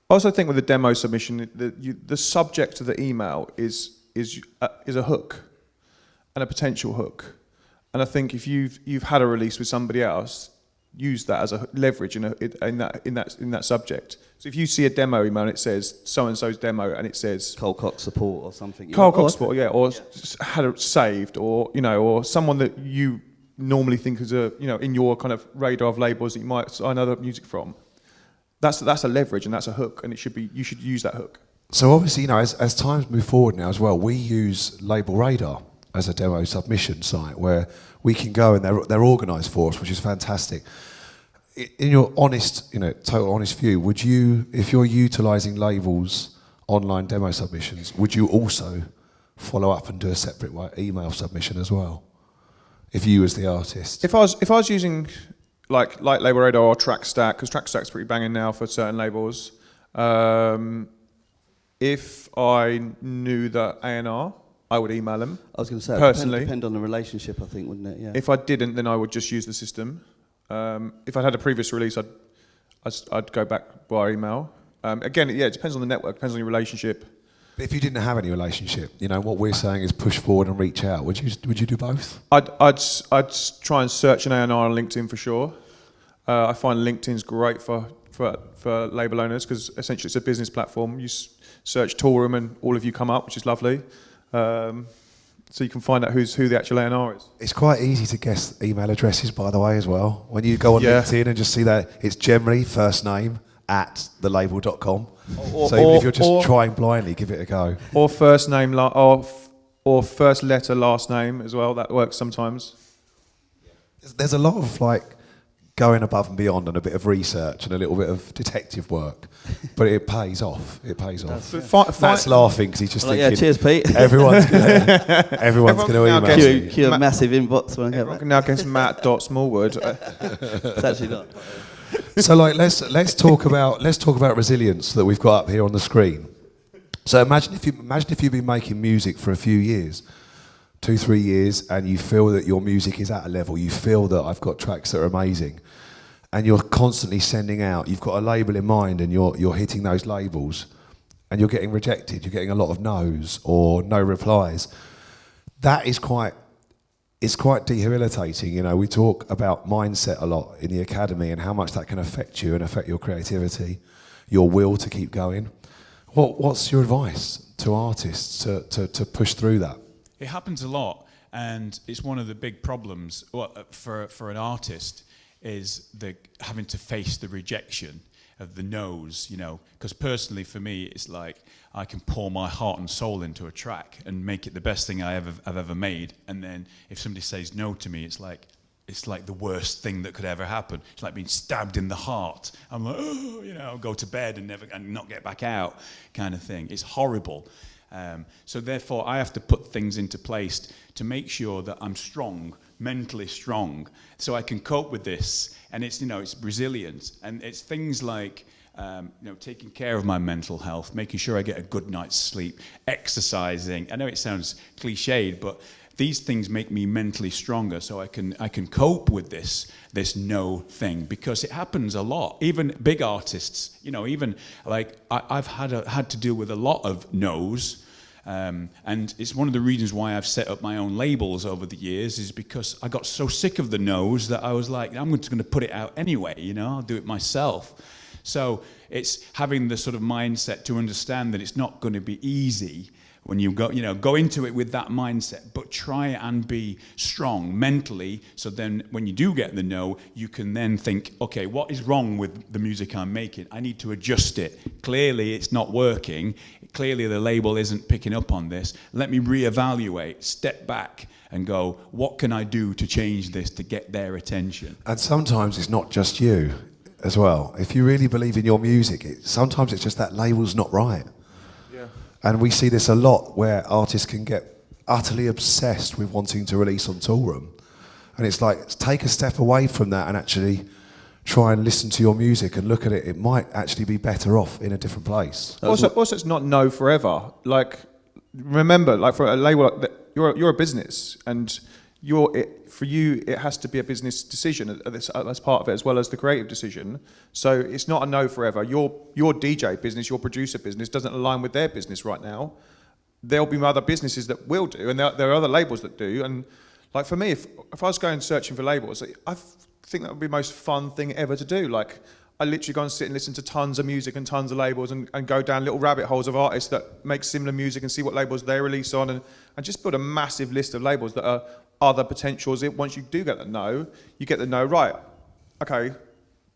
I also think with the demo submission, the subject of the email is a hook, and a potential hook. And I think if you've had a release with somebody else, use that as a leverage in that subject. So if you see a demo email and it says so and so's demo, and it says Cold support or something. Cold support, yeah, or had it saved, or or someone that you normally think is in your kind of radar of labels that you might sign other music from. That's a leverage and that's a hook, and you should use that hook. So obviously, as times move forward now as well, we use Label Radar as a demo submission site where we can go, and they're organised for us, which is fantastic. In your honest, total honest view, would you, if you're utilising labels' online demo submissions, would you also follow up and do a separate email submission as well? If you as the artist, if I was using like Label Radar or TrackStack, because TrackStack's pretty banging now for certain labels. If I knew that A&R, I would email them. I was going to say, personally, depend on the relationship, I think, wouldn't it? Yeah. If I didn't, then I would just use the system. If I'd had a previous release, I'd go back by email. Again, it depends on the network, depends on your relationship. But if you didn't have any relationship, what we're saying is push forward and reach out. Would you do both? I'd try and search an A&R on LinkedIn for sure. I find LinkedIn's great for label owners because essentially it's a business platform. You search Toolroom and all of you come up, which is lovely. So you can find out who the actual A&R is. It's quite easy to guess email addresses, by the way, as well. When you go on LinkedIn and just see that it's generally first name @thelabel.com. So even if you're just trying blindly, give it a go. Or first name or first letter last name as well. That works sometimes. There's a lot of going above and beyond and a bit of research and a little bit of detective work, but it pays off. It pays off. Matt's laughing because he's just thinking. Yeah, cheers, Pete. Everyone's going to email you. Cue a massive inbox when I get Everyone back. can now guess Matt.Smallwood. It's actually not. So let's talk about resilience that we've got up here on the screen. So imagine if you've been making music for a few years, 2-3 years, and you feel that your music is at a level, you feel that I've got tracks that are amazing, and you're constantly sending out, you've got a label in mind and you're hitting those labels and you're getting rejected, you're getting a lot of no's or no replies. That is quite debilitating. We talk about mindset a lot in the academy and how much that can affect you and affect your creativity, your will to keep going. What's your advice to artists to push through that? It happens a lot, and it's one of the big problems for an artist is having to face the rejection of the no's, because personally for me it's like I can pour my heart and soul into a track and make it the best thing I've ever made, and then if somebody says no to me, it's like the worst thing that could ever happen. It's like being stabbed in the heart. I'm like, I'll go to bed and not get back out, kind of thing. It's horrible. So therefore, I have to put things into place to make sure that I'm strong, mentally strong, so I can cope with this. And it's resilience, and it's things like taking care of my mental health, making sure I get a good night's sleep, exercising. I know it sounds cliched, but these things make me mentally stronger, so I can cope with this no thing, because it happens a lot. Even big artists, even like I've had to deal with a lot of no's. And it's one of the reasons why I've set up my own labels over the years, is because I got so sick of the no's that I was like, I'm just going to put it out anyway, I'll do it myself. So it's having the sort of mindset to understand that it's not going to be easy when you go into it with that mindset, but try and be strong mentally, so then when you do get the no, you can then think, okay, what is wrong with the music I'm making? I need to adjust it. Clearly it's not working. Clearly the label isn't picking up on this. Let me reevaluate, step back and go, what can I do to change this to get their attention? And sometimes it's not just you as well. If you really believe in your music, sometimes it's just that label's not right. And we see this a lot, where artists can get utterly obsessed with wanting to release on Toolroom. And it's like, take a step away from that and actually try and listen to your music and look at it. It might actually be better off in a different place. Also, it's not no forever. Like, remember, like for a label, you're a business, and for you, it has to be a business decision as part of it, as well as the creative decision. So it's not a no forever. Your DJ business, your producer business doesn't align with their business right now. There'll be other businesses that will do, and there are other labels that do. And like for me, if I was going searching for labels, I think that would be the most fun thing ever to do. Like, I literally go and sit and listen to tons of music and tons of labels and go down little rabbit holes of artists that make similar music and see what labels they release on, and just build a massive list of labels that are other potentials. Once you do get the no, you get the no, right, okay,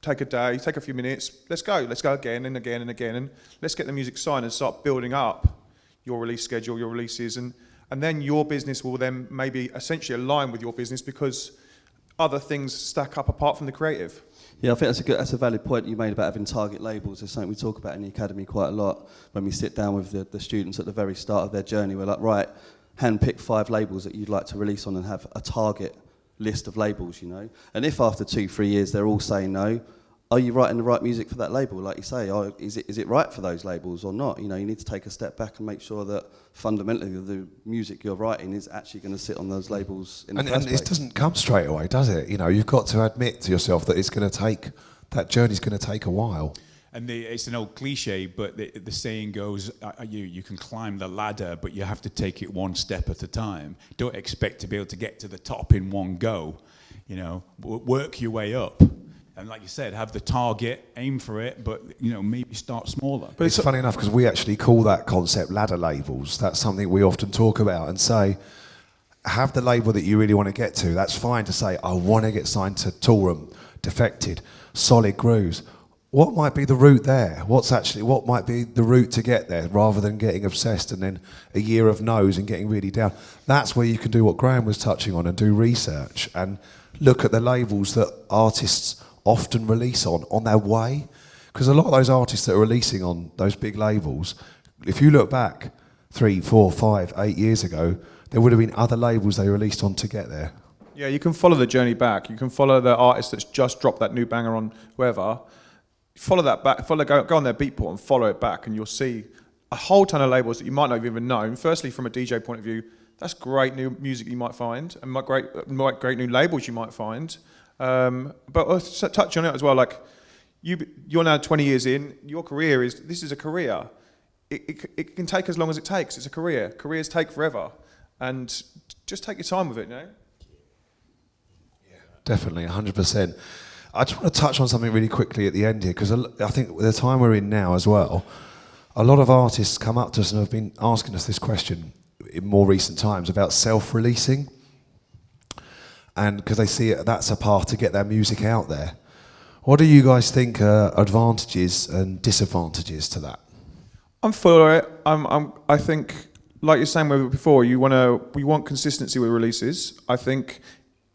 take a day, take a few minutes, let's go again and again and again, and let's get the music signed and start building up your release schedule, your releases, and then your business will then maybe essentially align with your business because other things stack up apart from the creative. Yeah, I think that's a valid point you made about having target labels. It's something we talk about in the academy quite a lot when we sit down with the students at the very start of their journey. We're like, right, handpick 5 labels that you'd like to release on and have a target list of labels, you know. And if after 2-3 years they're all saying no, are you writing the right music for that label? Like you say, is it right for those labels or not? You know, you need to take a step back and make sure that fundamentally the music you're writing is actually going to sit on those labels in the first place. And it doesn't come straight away, does it? You know, you've got to admit to yourself that that journey's going to take a while. And it's an old cliche, but the saying goes, you can climb the ladder, but you have to take it one step at a time. Don't expect to be able to get to the top in one go. You know, work your way up. And like you said, have the target, aim for it, but you know, maybe start smaller. But it's funny enough because we actually call that concept ladder labels. That's something we often talk about and say, have the label that you really want to get to. That's fine to say, I want to get signed to Toolroom, Defected, Solid Grooves. What might be the route there? What might be the route to get there, rather than getting obsessed and then a year of no's and getting really down? That's where you can do what Grahame was touching on and do research and look at the labels that artists often release on their way. Because a lot of those artists that are releasing on those big labels, if you look back 3, 4, 5, 8 years ago, there would have been other labels they released on to get there. Yeah, you can follow the journey back. You can follow the artist that's just dropped that new banger on whoever. Follow that back, go on their Beatport and follow it back, and you'll see a whole ton of labels that you might not have even known. Firstly, from a DJ point of view, that's great new music you might find, and great new labels you might find. But I'll touch on it as well. Like you're now 20 years in. Your career this is a career. It can take as long as it takes. It's a career. Careers take forever, and just take your time with it. You know. Yeah, definitely, 100%. I just want to touch on something really quickly at the end here, because I think the time we're in now as well, a lot of artists come up to us and have been asking us this question in more recent times about self-releasing. And because they see that's a path to get their music out there. What do you guys think are advantages and disadvantages to that? I'm for it. I think, like you're saying before, we want consistency with releases. I think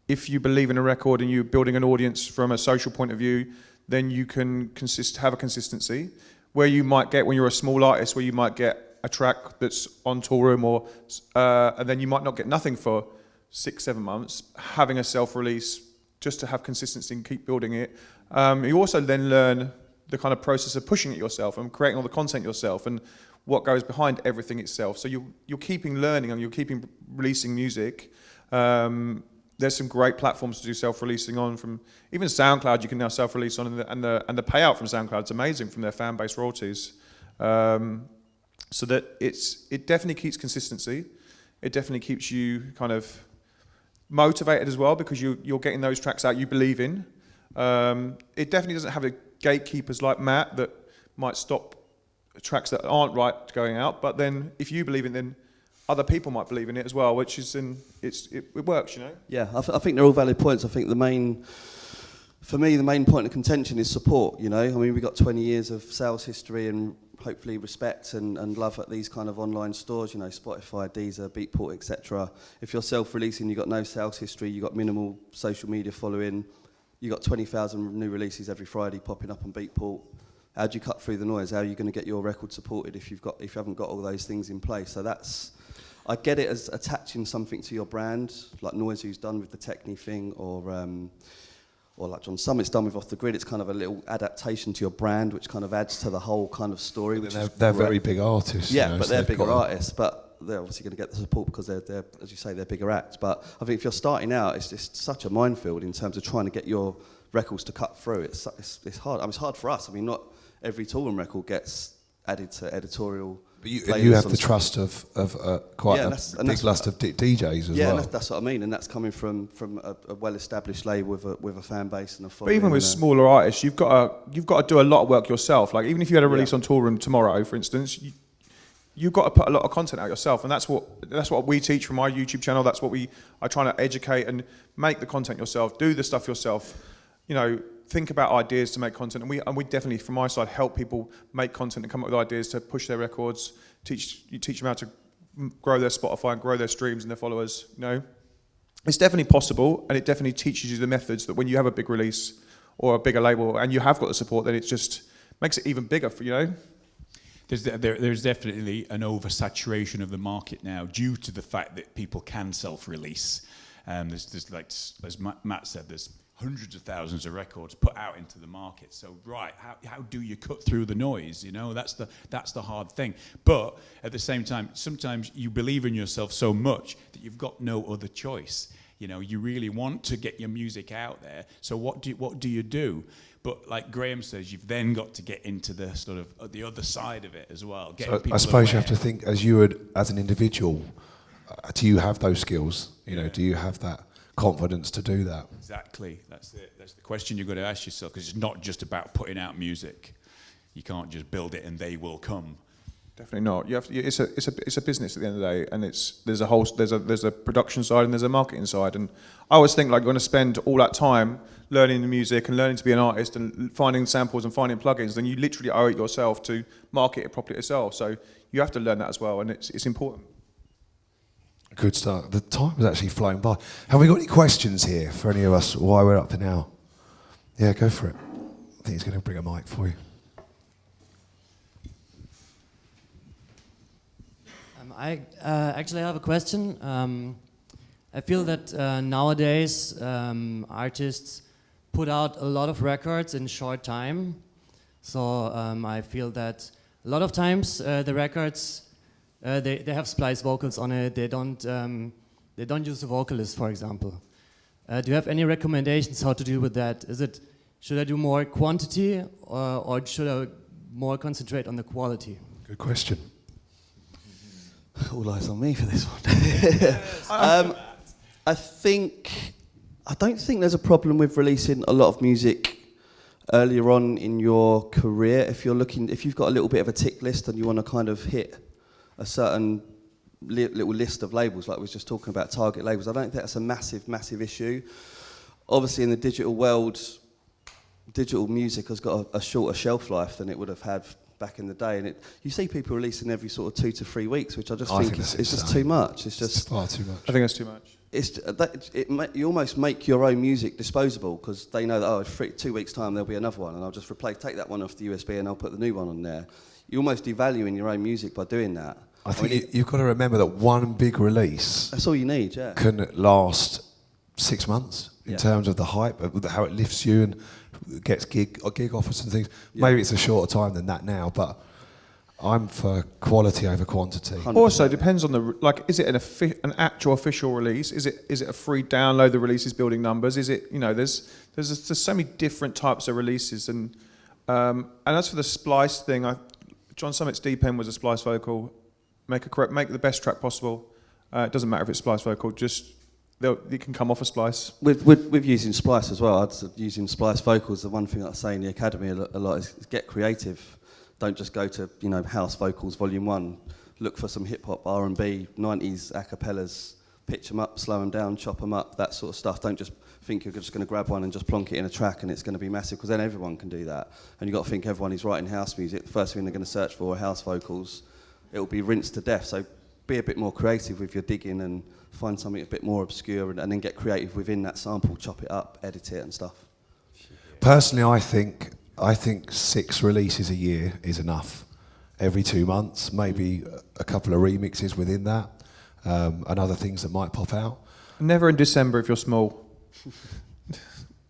if you believe in a record and you're building an audience from a social point of view, then you can have a consistency. Where you might get, when you're a small artist, where you might get a track that's on Toolroom, and then you might not get nothing for 6-7 months, having a self-release just to have consistency and keep building it. You also then learn the kind of process of pushing it yourself and creating all the content yourself and what goes behind everything itself. So you're keeping learning and you're keeping releasing music. There's some great platforms to do self-releasing on. From even SoundCloud, you can now self-release on, and the payout from SoundCloud is amazing from their fan-based royalties. So that it definitely keeps consistency. It definitely keeps you kind of motivated as well, because you're getting those tracks out you believe in. It definitely doesn't have gatekeepers like Matt that might stop tracks that aren't right going out. But then if you believe in it, then other people might believe in it as well, which is it works, you know. Yeah, I think they're all valid points. I think the main point of contention is support. You know, I mean, we've got 20 years of sales history and hopefully respect and love at these kind of online stores, you know, Spotify, Deezer, Beatport, etc. If you're self-releasing, you've got no sales history, you've got minimal social media following, you've got 20,000 new releases every Friday popping up on Beatport. How do you cut through the noise? How are you going to get your record supported if you haven't got all those things in place? So I get it as attaching something to your brand, like Noise, who's done with the Techni thing, or like John Summit's done with Off the Grid. It's kind of a little adaptation to your brand, which kind of adds to the whole kind of story. They're very big artists. Yeah, you know, but so they're bigger artists. But they're obviously going to get the support because they're, as you say, they're bigger acts. But I think if you're starting out, it's just such a minefield in terms of trying to get your records to cut through. It's hard. I mean, it's hard for us. I mean, not every Toolroom record gets added to editorial. But you have the trust of quite a big list of DJs as well. Yeah, and that's what I mean, and that's coming from a well-established label with a fan base and a following. But even with smaller artists, you've got to do a lot of work yourself. Like even if you had a release on Toolroom tomorrow, for instance, you've got to put a lot of content out yourself, and that's what we teach from our YouTube channel. That's what we are trying to educate and make the content yourself, do the stuff yourself. You know, think about ideas to make content, and we definitely, from my side, help people make content and come up with ideas to push their records. Teach them how to grow their Spotify and grow their streams and their followers. You know, it's definitely possible, and it definitely teaches you the methods that when you have a big release or a bigger label and you have got the support, then it just makes it even bigger for you know. There's definitely an oversaturation of the market now due to the fact that people can self-release. There's like, as Matt said, there's hundreds of thousands of records put out into the market. So how do you cut through the noise? You know, that's the hard thing. But at the same time, sometimes you believe in yourself so much that you've got no other choice. You know, you really want to get your music out there. So what do you do? But like Grahame says, you've then got to get into the sort of the other side of it as well. So I suppose you have to think as you would as an individual. Do you have those skills? You know, do you have that confidence to do that? Exactly. That's it. That's the question you've got to ask yourself, because it's not just about putting out music. You can't just build it and they will come. Definitely not. You have to, it's a business at the end of the day, and there's a production side and there's a marketing side. And I always think like you're going to spend all that time learning the music and learning to be an artist and finding samples and finding plugins, then you literally owe it yourself to market it properly yourself. So you have to learn that as well, and it's important. Good start. The time has actually flown by. Have we got any questions here for any of us while we're up to now? Yeah, go for it. I think he's going to bring a mic for you. I actually have a question. I feel that nowadays artists put out a lot of records in short time. So I feel that a lot of times the records they have Splice vocals on it. They don't use a vocalist, for example. Do you have any recommendations how to deal with that? Should I do more quantity or should I more concentrate on the quality? Good question. All eyes on me for this one. I don't think there's a problem with releasing a lot of music earlier on in your career. If you've got a little bit of a tick list and you want to kind of hit a certain little list of labels, like we was just talking about target labels, I don't think that's a massive issue. Obviously, in the digital world, digital music has got a shorter shelf life than it would have had back in the day, and you see people releasing every sort of 2 to 3 weeks, which I think is just too much. It's just far too much. I think that's too much. You almost make your own music disposable because they know that 2 weeks time there'll be another one, and I'll just take that one off the USB and I'll put the new one on there. You're almost devaluing your own music by doing that. I think you've got to remember that one big release. That's all you need. Yeah. Can last 6 months in terms of the hype, of how it lifts you and gets gig offers and things. Yeah. Maybe it's a shorter time than that now, but I'm for quality over quantity. 100%. Also, depends on is it an actual official release? Is it a free download? The release is building numbers. Is it there's so many different types of releases, and as for the Splice thing, John Summit's Deep End was a Splice vocal. Make the best track possible. It doesn't matter if it's Splice vocal. Just it can come off a Splice. With using Splice as well, using Splice vocals, the one thing I say in the academy a lot is get creative. Don't just go to house vocals volume 1. Look for some hip hop, R&B, 90s acapellas. Pitch them up, slow them down, chop them up, that sort of stuff. Don't just think you're just going to grab one and just plonk it in a track and it's going to be massive, because then everyone can do that. And you've got to think everyone is writing house music. The first thing they're going to search for are house vocals. It will be rinsed to death. So be a bit more creative with your digging and find something a bit more obscure and then get creative within that sample, chop it up, edit it and stuff. Personally, I think 6 releases a year is enough. Every 2 months, maybe a couple of remixes within that, and other things that might pop out. Never in December if you're small.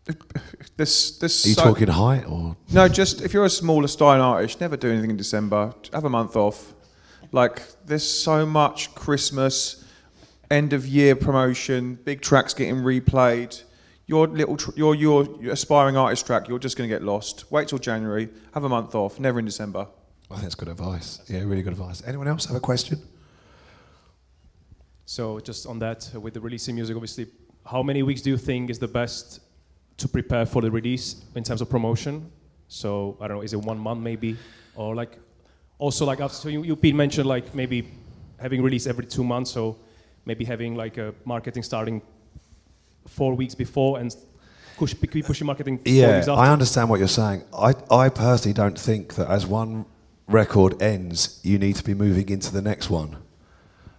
Are you talking height or? No, just if you're a smaller style artist, never do anything in December. Have a month off. Like, there's so much Christmas, end of year promotion, big tracks getting replayed. Your your aspiring artist track, you're just going to get lost. Wait till January, have a month off, never in December. I think that's good advice. Yeah, really good advice. Anyone else have a question? So just on that, with the releasing music, obviously, how many weeks do you think is the best to prepare for the release in terms of promotion? So I don't know, is it 1 month maybe, or like also like after, so you Pete mentioned like maybe having release every 2 months, so maybe having like a marketing starting 4 weeks before and keep pushing marketing 4 weeks after. I understand what you're saying. I personally don't think that as one record ends, you need to be moving into the next one.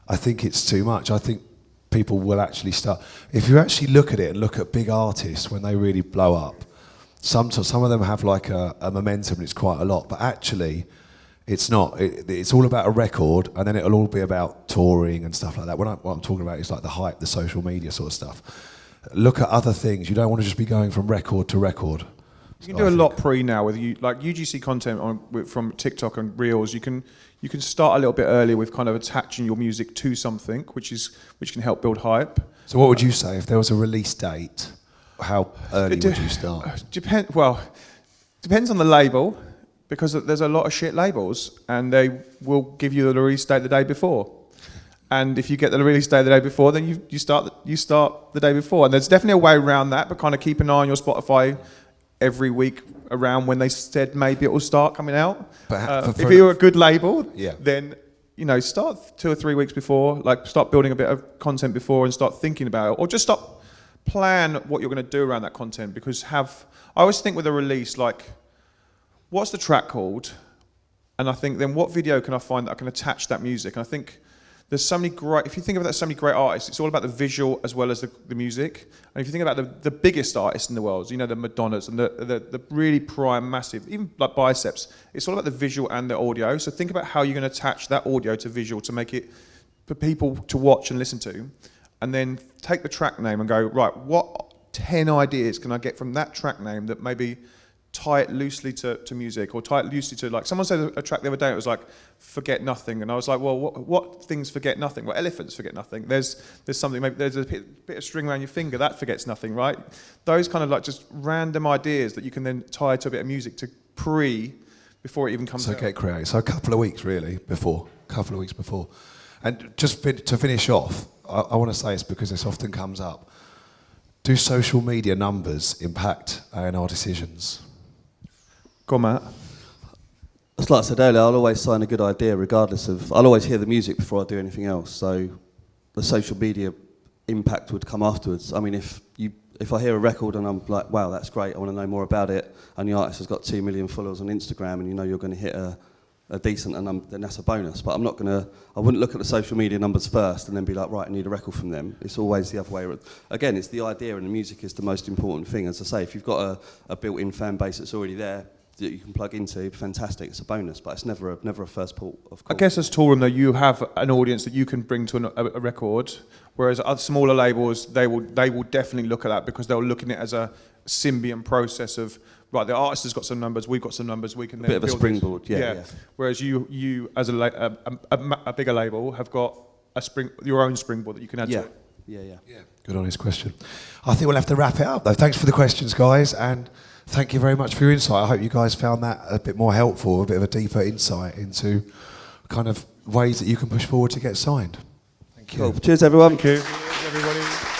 I think it's too much. I think people will actually start. If you actually look at it and look at big artists when they really blow up, some of them have like a momentum and it's quite a lot, but actually it's not. It's all about a record, and then it'll all be about touring and stuff like that. What I'm talking about is like the hype, the social media sort of stuff. Look at other things. You don't want to just be going from record to record. You can do a lot pre now with like UGC content from TikTok and Reels. You can start a little bit earlier with kind of attaching your music to something, which can help build hype. So what would you say if there was a release date? How early would you start? Depends on the label, because there's a lot of shit labels, and they will give you the release date the day before. And if you get the release day the day before, then you start the day before. And there's definitely a way around that, but kind of keep an eye on your Spotify every week around when they said maybe it will start coming out. But if you're a good label, then start 2 or 3 weeks before, like start building a bit of content before and start thinking about it, or just plan what you're going to do around that content. Because I always think with a release, like, what's the track called? And I think then what video can I find that I can attach that music? And I think there's so many if you think about that, so many great artists, it's all about the visual as well as the music. And if you think about the biggest artists in the world, the Madonnas and the really prime, massive, even like Biceps, it's all about the visual and the audio. So think about how you're going to attach that audio to visual to make it for people to watch and listen to. And then take the track name and go, right, what 10 ideas can I get from that track name that maybe tie it loosely to music, or tie it loosely to, like, someone said a track the other day, it was like Forget Nothing, and I was like, well, what things forget nothing? Well, elephants forget nothing. There's something, maybe there's a bit of string around your finger, that forgets nothing, right? Those kind of like just random ideas that you can then tie to a bit of music to before it even comes out. So get creative. So a couple of weeks before. And just to finish off, I want to say this because this often comes up. Do social media numbers impact A&R decisions? Go on, Matt. It's like I said earlier, I'll always sign a good idea regardless of... I'll always hear the music before I do anything else, so the social media impact would come afterwards. I mean, if I hear a record and I'm like, wow, that's great, I want to know more about it, and the artist has got 2 million followers on Instagram and you're going to hit a decent then that's a bonus. But I wouldn't look at the social media numbers first and then be like, right, I need a record from them. It's always the other way. Again, it's the idea, and the music is the most important thing. As I say, if you've got a built-in fan base that's already there that you can plug into, fantastic, it's a bonus, but it's never a first port of call. I guess as Toolroom, though, you have an audience that you can bring to a record, whereas other smaller labels, they will definitely look at that because they'll look at it as a symbiont process of, right, the artist has got some numbers, we've got some numbers, we can then bit of a springboard, yeah. Whereas you as a bigger label have got your own springboard that you can add to it. Yeah. Good honest question. I think we'll have to wrap it up though. Thanks for the questions, guys, and thank you very much for your insight. I hope you guys found that a bit more helpful, a bit of a deeper insight into kind of ways that you can push forward to get signed. Thank you. Cool. Cheers, everyone. Thank you. Cheers, everybody.